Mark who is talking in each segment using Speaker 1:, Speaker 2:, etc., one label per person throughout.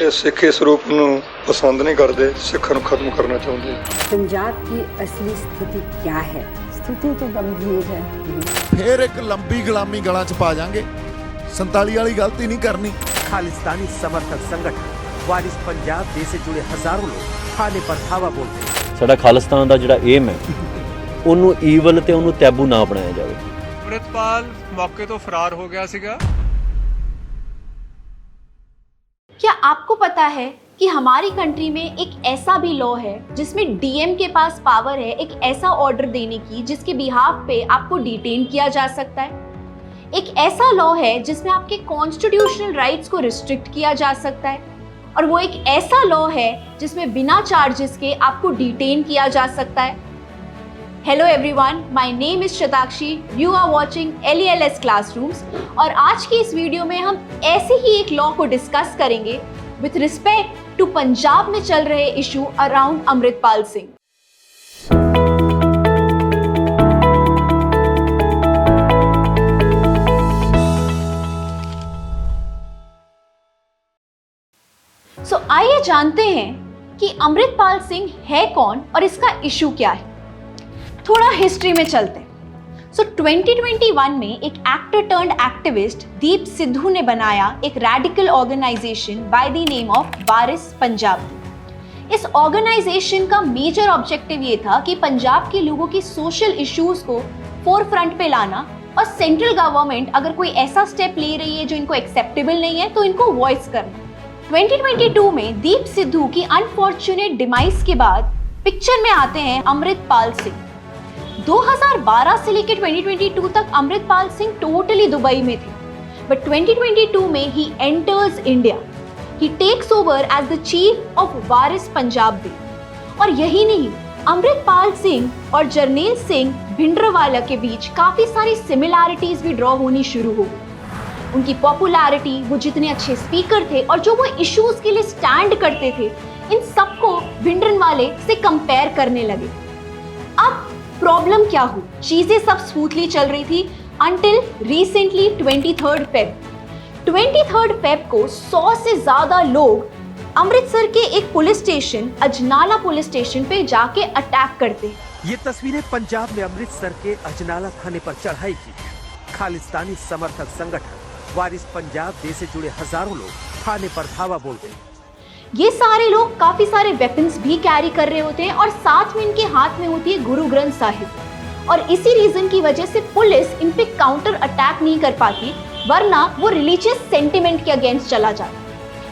Speaker 1: कि सिख इस रूप ਨੂੰ पसंद नहीं करते, सिखां ਨੂੰ खत्म करना चाहते हैं।
Speaker 2: पंजाब की असली स्थिति क्या है? स्थिति तो गंभीर है।
Speaker 3: फिर एक लंबी गुलामी गलां च पा जाएंगे। 47 वाली गलती नहीं करनी।
Speaker 4: खालिस्तानी समर्थक संगठन वारिस पंजाब देश से जुड़े हजारों लोग थाने पर धावा बोलते हैं।
Speaker 5: साडा खालिस्तान दा जिहड़ा एम है ਉਹਨੂੰ ਈਵਲ ਤੇ ਉਹਨੂੰ ਟੈਬੂ ਨਾ ਬਣਾਇਆ ਜਾਵੇ।
Speaker 6: ਅੰਮ੍ਰਿਤਪਾਲ मौके तो फरार हो गया सीगा।
Speaker 7: क्या आपको पता है कि हमारी कंट्री में एक ऐसा भी लॉ है जिसमें डीएम के पास पावर है एक ऐसा ऑर्डर देने की जिसके बिहाफ पे आपको डिटेन किया जा सकता है। एक ऐसा लॉ है जिसमें आपके कॉन्स्टिट्यूशनल राइट्स को रिस्ट्रिक्ट किया जा सकता है और वो एक ऐसा लॉ है जिसमें बिना चार्जेस के आपको डिटेन किया जा सकता है। Hello everyone, my name is Shatakshi, you are watching LELS classrooms और आज की इस वीडियो में हम ऐसे ही एक लॉ को डिस्कस करेंगे विथ रिस्पेक्ट टू पंजाब में चल रहे इशू अराउंड अमृतपाल सिंह। सो आइए जानते हैं कि अमृतपाल सिंह है कौन और इसका इशू क्या है। थोड़ा हिस्ट्री में चलते हैं। सो 2021 में एक actor turned activist Deep Sidhu ने बनाया एक radical organisation by the name of Waris Punjab. इस ऑर्गेनाइजेशन का मेजर ऑब्जेक्टिव ये था कि पंजाब के लोगों की सोशल इश्यूज को फोर फ्रंट पे लाना और सेंट्रल गवर्नमेंट अगर कोई ऐसा स्टेप ले रही है जो इनको एक्सेप्टेबल नहीं है तो इनको वॉइस करना। 2022 में दीप सिद्धू की अनफॉर्चुनेट डिमाइस के बाद पिक्चर में आते हैं अमृतपाल सिंह। 2012 से लेकर 2022 तक अमृतपाल सिंह टोटली दुबई में थे, बट 2022 में he enters India. He takes over as the chief of Waris Punjab De. और यही नहीं, अमृतपाल सिंह और जरनैल सिंह भिंडरवाला के बीच काफी सारी सिमिलैरिटीज भी ड्रॉ होनी शुरू हो गई। उनकी पॉपुलैरिटी, वो जितने अच्छे स्पीकर थे और जो वो इश्यूज के लिए स्टैंड करते थे, इन सबको भिंडरवाले से कंपेयर करने लगे। अब प्रॉब्लम क्या हुई? चीजें सब स्मूथली चल रही थी अंटिल रिसेंटली 23 फेब को 100 से ज्यादा लोग अमृतसर के एक police station Ajnala police station पे जाके अटैक करते।
Speaker 4: ये तस्वीरें पंजाब में अमृतसर के अजनाला थाने पर चढ़ाई की। खालिस्तानी समर्थक संगठन वारिस पंजाब देश से जुड़े हजारों लोग थाने पर धावा बोलते हैं।
Speaker 7: ये सारे लोग काफी सारे वेपन्स भी कैरी कर रहे होते हैं और साथ में इनके हाथ में होती है गुरु ग्रंथ साहिब। और इसी रीजन की वजह से पुलिस इन पे काउंटर अटैक नहीं कर पाती, वरना वो रिलीजियस सेंटिमेंट के अगेंस्ट चला जाता।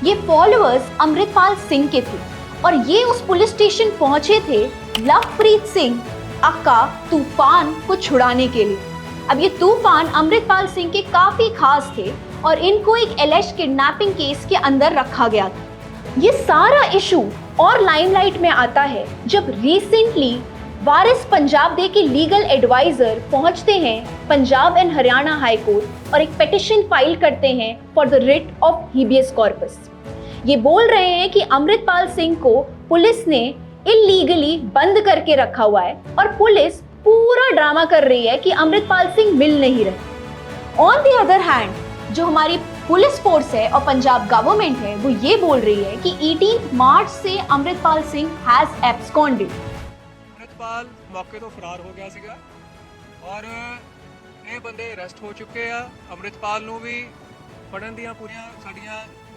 Speaker 7: ये फॉलोअर्स अमृतपाल सिंह के थे और ये उस पुलिस स्टेशन पहुंचे थे लवप्रीत सिंह अक्का तूफान को छुड़ाने के लिए। अब ये तूफान अमृतपाल सिंह के काफी खास थे और इनको एक एलिज्ड किडनैपिंग केस के अंदर रखा गया था। ये सारा इशू और लाइमलाइट में आता है जब रिसेंटली वारिस पंजाब डे के लीगल एडवाइजर पहुंचते हैं Punjab and Haryana high court और एक पिटिशन फाइल करते हैं for the writ of habeas corpus. ये बोल रहे हैं कि अमृतपाल सिंह को पुलिस ने इलीगली बंद करके रखा हुआ है और पुलिस पूरा ड्रामा कर रही है कि अमृतपाल सिंह मिल नहीं रहे। ऑन द अदर हैंड जो हमारी पुलिस फोर्स है और पंजाब गवर्नमेंट है वो ये बोल रही है कि 18 मार्च से अमृतपाल सिंह हैज एब्सकॉन्डेड।
Speaker 6: अमृतपाल मौके तो फरार हो गया सीगा और ये बंदे अरेस्ट हो चुके हैं। अमृतपाल ਨੂੰ भी फड़न ਦੀਆਂ पूरियां साडियां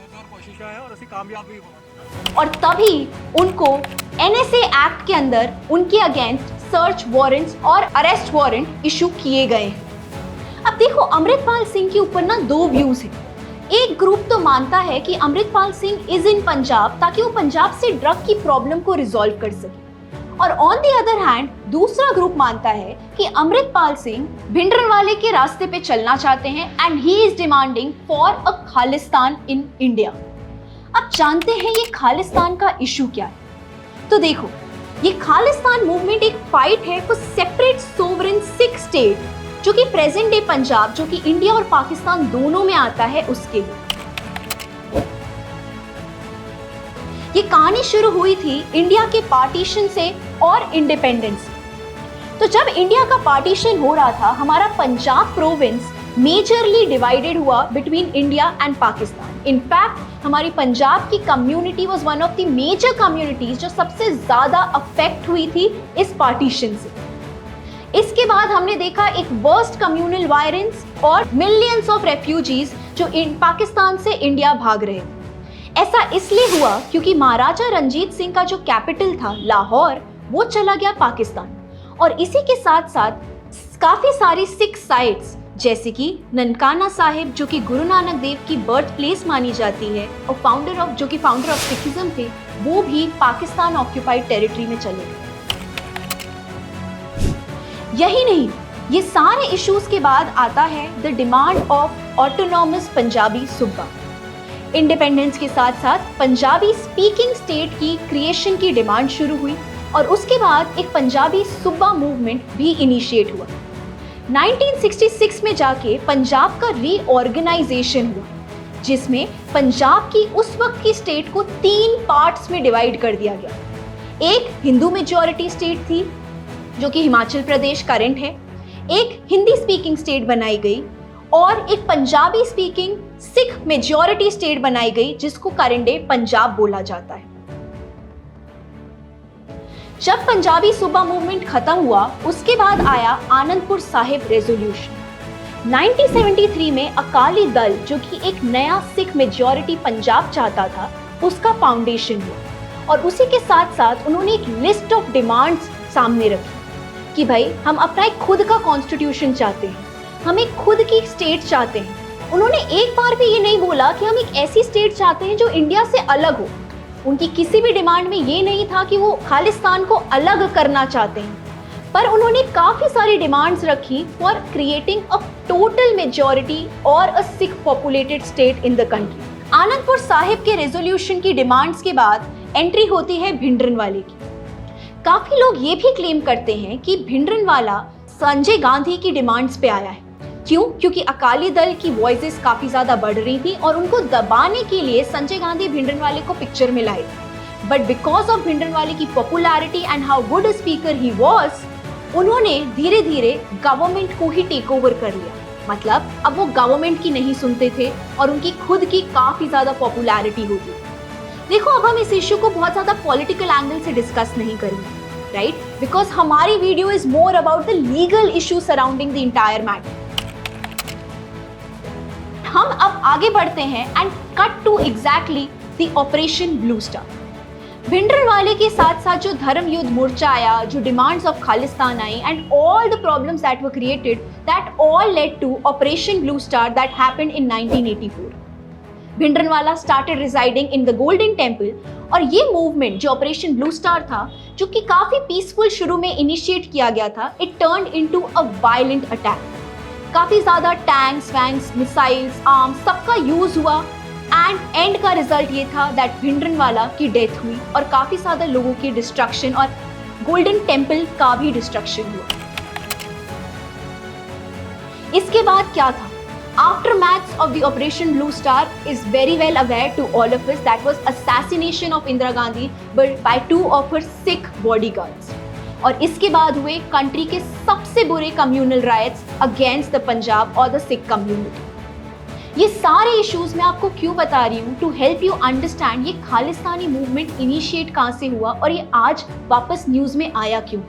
Speaker 6: जोर कोशिशां है और ਅਸੀਂ कामयाब भी होना।
Speaker 7: और तभी उनको NSA एक्ट के अंदर उनके अगेंस्ट सर्च वारंट्स और अरेस्ट वारंट इशू किए गए हैं। अब देखो, अमृतपाल सिंह के ऊपर ना दो व्यूज हैं। एक ग्रुप तो मानता है कि अमृतपाल सिंह इज इन पंजाब ताकि वो पंजाब से ड्रग की प्रॉब्लम को रिजॉल्व कर सके, और ऑन द अदर हैंड दूसरा ग्रुप मानता है कि अमृतपाल सिंह भिंडरवाले के रास्ते पे चलना चाहते हैं and he is demanding for a Khalistan in India. अब जानते हैं ये खालिस्तान का इशू क्या है। तो देखो, ये खालिस्तान मूवमेंट एक फाइट है for separate sovereign Sikh state जो कि प्रेजेंट डे पंजाब, जो कि इंडिया और पाकिस्तान दोनों में आता है, उसके लिए। ये कहानी शुरू हुई थी इंडिया के पार्टीशन से और इंडिपेंडेंस से। तो जब इंडिया का पार्टीशन हो रहा था, हमारा पंजाब प्रोविंस मेजरली डिवाइडेड हुआ between India and Pakistan. In fact हमारी पंजाब की community was one of the major communities जो सबसे ज्यादा अफेक्ट हुई थी इस पार्टीशन से। इसके बाद हमने देखा एक वर्स्ट कम्युनल वायलेंस और मिलियंस ऑफ रेफ्यूजीज जो पाकिस्तान से इंडिया भाग रहे थे। ऐसा इसलिए हुआ क्योंकि महाराजा रंजीत सिंह का जो कैपिटल था लाहौर, वो चला गया पाकिस्तान, और इसी के साथ साथ काफी सारी सिख साइट्स जैसे कि ननकाना साहिब जो कि गुरु नानक देव की बर्थ प्लेस मानी जाती है और फाउंडर ऑफ सिखिज्म थे, वो भी पाकिस्तान ऑक्यूपाइड टेरिटरी में चले गए। यही नहीं, ये सारे इश्यूज के बाद आता है the demand of autonomous Punjabi सूबा। इंडिपेंडेंस के साथ साथ पंजाबी स्पीकिंग स्टेट की क्रिएशन की डिमांड शुरू हुई और उसके बाद एक पंजाबी सूबा मूवमेंट भी इनिशिएट हुआ। 1966 में जाके पंजाब का रीऑर्गेनाइजेशन हुआ, जिसमें पंजाब की उस वक्त की स्टेट को 3 पार्ट्स में डिवाइड कर दिया गया। एक हिंदू मेजॉरिटी स्टेट थी जो कि हिमाचल प्रदेश करंट है, एक हिंदी स्पीकिंग स्टेट बनाई गई और एक Punjabi speaking Sikh majority state बनाई गई जिसको करंट डे पंजाब बोला जाता है। जब पंजाबी सूबा मूवमेंट खत्म हुआ, उसके बाद आया आनंदपुर साहिब रेजोल्यूशन। 1973 में अकाली दल जो कि एक नया सिख मेजॉरिटी पंजाब चाहता था, उसका फाउंडेशन हुआ और उसी के साथ साथ उन्होंने एक लिस्ट ऑफ डिमांड्स सामने रखी कि भाई हम अपना एक खुद का कॉन्स्टिट्यूशन चाहते हैं, हम एक खुद की स्टेट चाहते हैं। उन्होंने एक बार भी ये नहीं बोला कि हम एक ऐसी स्टेट चाहते हैं जो इंडिया से अलग हो। उनकी किसी भी डिमांड में ये नहीं था कि वो खालिस्तान को अलग करना चाहते हैं, पर उन्होंने काफी सारी डिमांड्स रखी for creating a total majority और a Sikh populated state in the country. Anandpur Sahib के रेजोल्यूशन की डिमांड्स के बाद एंट्री होती है भिंडरनवाले की। काफी लोग ये भी क्लेम करते हैं कि भिंडरनवाला संजय गांधी की डिमांड्स पे आया है। क्यों? क्योंकि अकाली दल की वॉइसेस काफी ज्यादा बढ़ रही थी और उनको दबाने के लिए संजय गांधी भिंडरनवाले को पिक्चर में लाए। बट बिकॉज ऑफ भिंडरनवाले की popularity and how good a speaker he was, उन्होंने धीरे धीरे गवर्नमेंट को ही टेक ओवर कर लिया। मतलब अब वो गवर्नमेंट की नहीं सुनते थे और उनकी खुद की काफी ज्यादा पॉपुलैरिटी होती। देखो, अब हम इस इश्यू को बहुत ज्यादा पॉलिटिकल एंगल से डिस्कस नहीं करेंगे, राइट? बिकॉज हमारी video is more about the legal issue surrounding the entire matter. हम अब आगे बढ़ते हैं and cut to exactly the operation blue star. Bhindranwale के साथ साथ जो धर्म युद्ध मोर्चा आया, जो डिमांड्स ऑफ खालिस्तान आई and all the problems that were created, that all led to operation blue star that happened in 1984। Bhindranwala started residing in the golden temple और ये movement जो ऑपरेशन ब्लू स्टार था, जो कि काफी पीसफुल शुरू में इनिशिएट किया गया था, it turned into a violent attack. काफी ज्यादा टैंक्स, वैंक्स, मिसाइल्स, आर्म्स सबका यूज हुआ एंड एंड का रिजल्ट ये था दैट भिंडरनवाला की डेथ हुई और काफी ज्यादा लोगों की डिस्ट्रक्शन और गोल्डन टेम्पल का भी डिस्ट्रक्शन हुआ। इसके बाद क्या था? Aftermath of the Operation Blue Star is very well aware to all of us, that was assassination of Indira Gandhi by 2 of her Sikh bodyguards. और इसके बाद हुए कंट्री के सबसे बुरे communal riots against the Punjab और द सिख कम्युनिटी। ये सारे इश्यूज मैं आपको क्यों बता रही हूँ? टू हेल्प यू अंडरस्टैंड ये खालिस्तानी मूवमेंट इनिशिएट कहाँ से हुआ और ये आज वापस न्यूज में आया क्यों।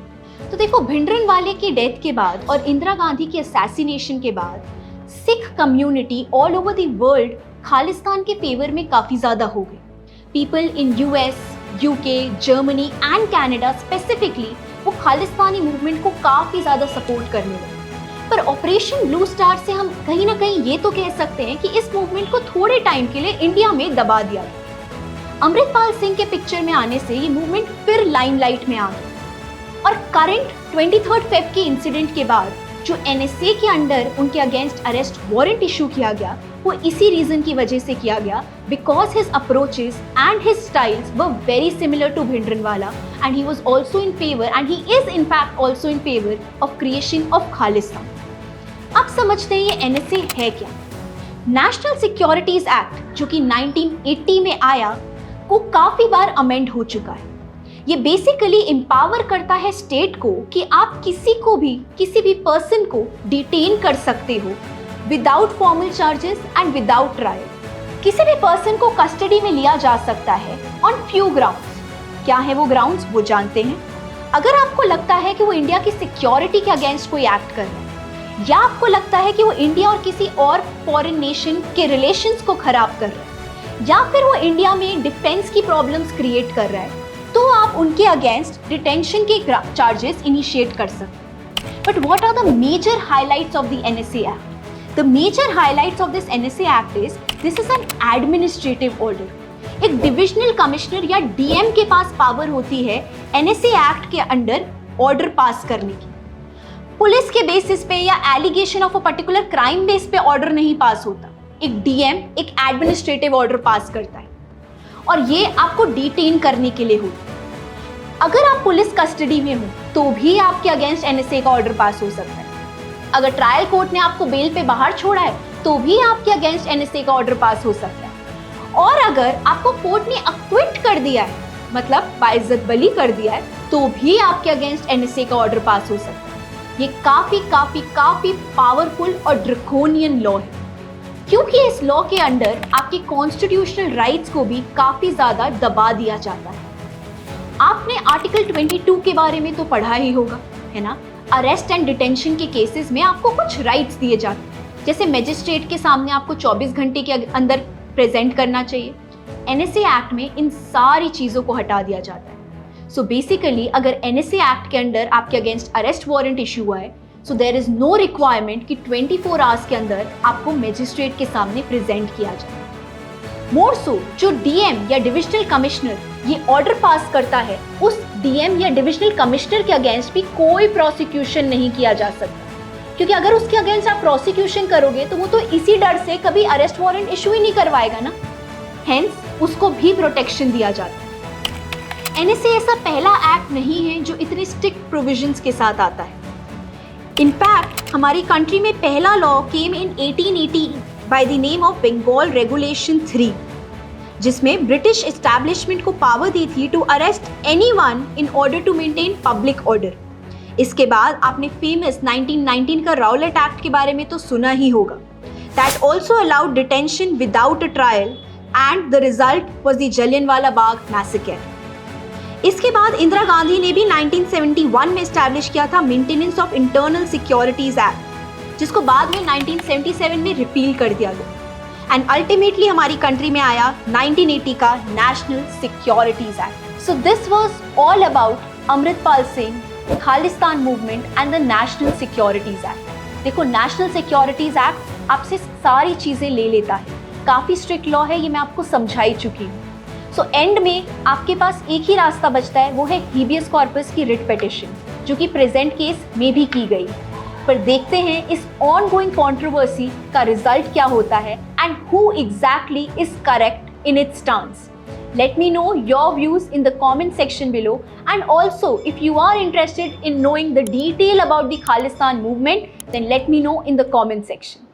Speaker 7: तो देखो, भिंडरनवाले की डेथ के बाद और इंदिरा गांधी के असैसिनेशन के बाद Sikh community all over the world Khalistan के फेवर में काफी ज्यादा हो गई। People in US, UK, Germany and Canada specifically वो खालिस्तानी मूवमेंट को काफी ज्यादा सपोर्ट करने लगे। पर ऑपरेशन ब्लू स्टार से हम कहीं ना कहीं ये तो कह सकते हैं कि इस मूवमेंट को थोड़े टाइम के लिए इंडिया में दबा दिया गया। अमृतपाल सिंह के पिक्चर में आने से ये मूवमेंट फिर लाइमलाइट में आ गई और करंट 23 फेब के इंसिडेंट के बाद जो एनएसए के अंडर उनके अगेंस्ट अरेस्ट वारंट इशू किया गया, वो इसी रीजन की वजह से किया गया, because his approaches and his styles were very similar to Bhindranwala and he was also in favour and he is in fact also in favour of creation of Khalistan. अब समझते हैं ये एनएसए है क्या। नेशनल सिक्योरिटीज एक्ट जो कि 1980 में आया, को काफी बार अमेंड हो चुका है। ये बेसिकली एम्पावर करता है स्टेट को कि आप किसी भी पर्सन को डिटेन कर सकते हो without formal charges and without trial. किसी भी पर्सन को कस्टडी में लिया जा सकता है ऑन फ्यू ग्राउंड्स। क्या है वो ग्राउंड्स, वो जानते हैं। अगर आपको लगता है कि वो इंडिया की सिक्योरिटी के अगेंस्ट कोई एक्ट कर रहा है, या आपको लगता है कि वो इंडिया और किसी और फॉरेन नेशन के रिलेशंस को खराब कर रहा है, या फिर वो इंडिया में डिफेंस की प्रॉब्लम्स क्रिएट कर रहा है, तो आप उनके अगेंस्ट डिटेंशन के चार्जेस इनिशिएट कर सकते हैं। But what are the major highlights of the NSA act? The major highlights of this NSA Act is this is an administrative order. एक डिविजनल कमिश्नर या DM के पास पावर होती है NSA Act के under order pass करने की। Police के basis पे या allegation of a particular crime base पे ऑर्डर नहीं पास होता। एक DM एक एडमिनिस्ट्रेटिव ऑर्डर पास करता है और ये आपको डिटेन करने के लिए होता है। अगर आप पुलिस कस्टडी में हो तो भी आपके अगेंस्ट NSA का ऑर्डर पास हो सकता है। अगर ट्रायल कोर्ट ने आपको बेल पे बाहर छोड़ा है तो भी आपके अगेंस्ट NSA का ऑर्डर पास हो सकता है। और अगर आपको कोर्ट ने अक्विट कर दिया है, मतलब बाइज्जत बरी कर दिया है, तो भी आपके अगेंस्ट NSA का ऑर्डर पास हो सकता है। ये काफी पावरफुल और ड्रकोनियन लॉ है, क्योंकि इस लॉ के अंडर आपके कॉन्स्टिट्यूशनल राइट्स को भी काफी ज्यादा दबा दिया जाता है। आपने आर्टिकल 22 के बारे में तो पढ़ा ही होगा, है ना। अरेस्ट एंड डिटेंशन के केसेस में आपको कुछ राइट्स दिए जाते हैं, जैसे मजिस्ट्रेट के सामने आपको 24 घंटे के अंदर प्रेजेंट करना चाहिए। NSA एक्ट में इन सारी चीज़ों को हटा दिया जाता है। सो बेसिकली अगर NSA एक्ट के अंदर आपके अगेंस्ट अरेस्ट वारंट इशू हुआ है, so there is no requirement कि 24 आवर्स के अंदर आपको मजिस्ट्रेट के सामने प्रेजेंट किया जाए। मोर सो जो DM या डिविजनल कमिश्नर ये ऑर्डर पास करता है, उस DM या डिविजनल कमिश्नर के अगेंस्ट भी कोई प्रोसिक्यूशन नहीं किया जा सकता, क्योंकि अगर उसके अगेंस्ट आप प्रोसिक्यूशन करोगे तो वो तो इसी डर से कभी अरेस्ट वारंट इशू ही नहीं करवाएगा ना। हेंस उसको भी प्रोटेक्शन दिया जाता है। NSA ऐसा पहला एक्ट नहीं है जो इतने स्ट्रिक्ट प्रोविजंस के साथ आता है। इनफैक्ट हमारी कंट्री में पहला law came in 1880 by the name of Bengal regulation 3, जिसमें ब्रिटिश एस्टैब्लिशमेंट को पावर दी थी to arrest anyone in order to maintain public order. इसके बाद आपने फेमस 1919 का राउलेट एक्ट के बारे में तो सुना ही होगा, that also allowed detention without a trial and the result was the Jallianwala Bagh massacre. इसके बाद इंदिरा गांधी ने भी 1971 में एस्टैब्लिश किया था maintenance of internal securities act, जिसको बाद में 1977 में रिपील कर दिया गया। एंड अल्टीमेटली हमारी कंट्री में आया 1980 का national securities act. So this was all about Amritpal Singh, Khalistan movement and the national securities act. देखो, नेशनल सिक्योरिटीज एक्ट आपसे सारी चीजें ले लेता है, काफी स्ट्रिक्ट लॉ है, ये मैं आपको समझा ही चुकी हूँ। सो एंड में आपके पास एक ही रास्ता बचता है, वो है हीबियस कॉर्पस की रिट पिटिशन, जो कि प्रेजेंट केस में भी की गई। पर देखते हैं इस ऑनगोइंग कंट्रोवर्सी का रिजल्ट क्या होता है and who exactly is correct in its stance. Let me know your views in the comment section below, and also if you are interested in knowing the detail about the Khalistan movement, then let me know in the comment section.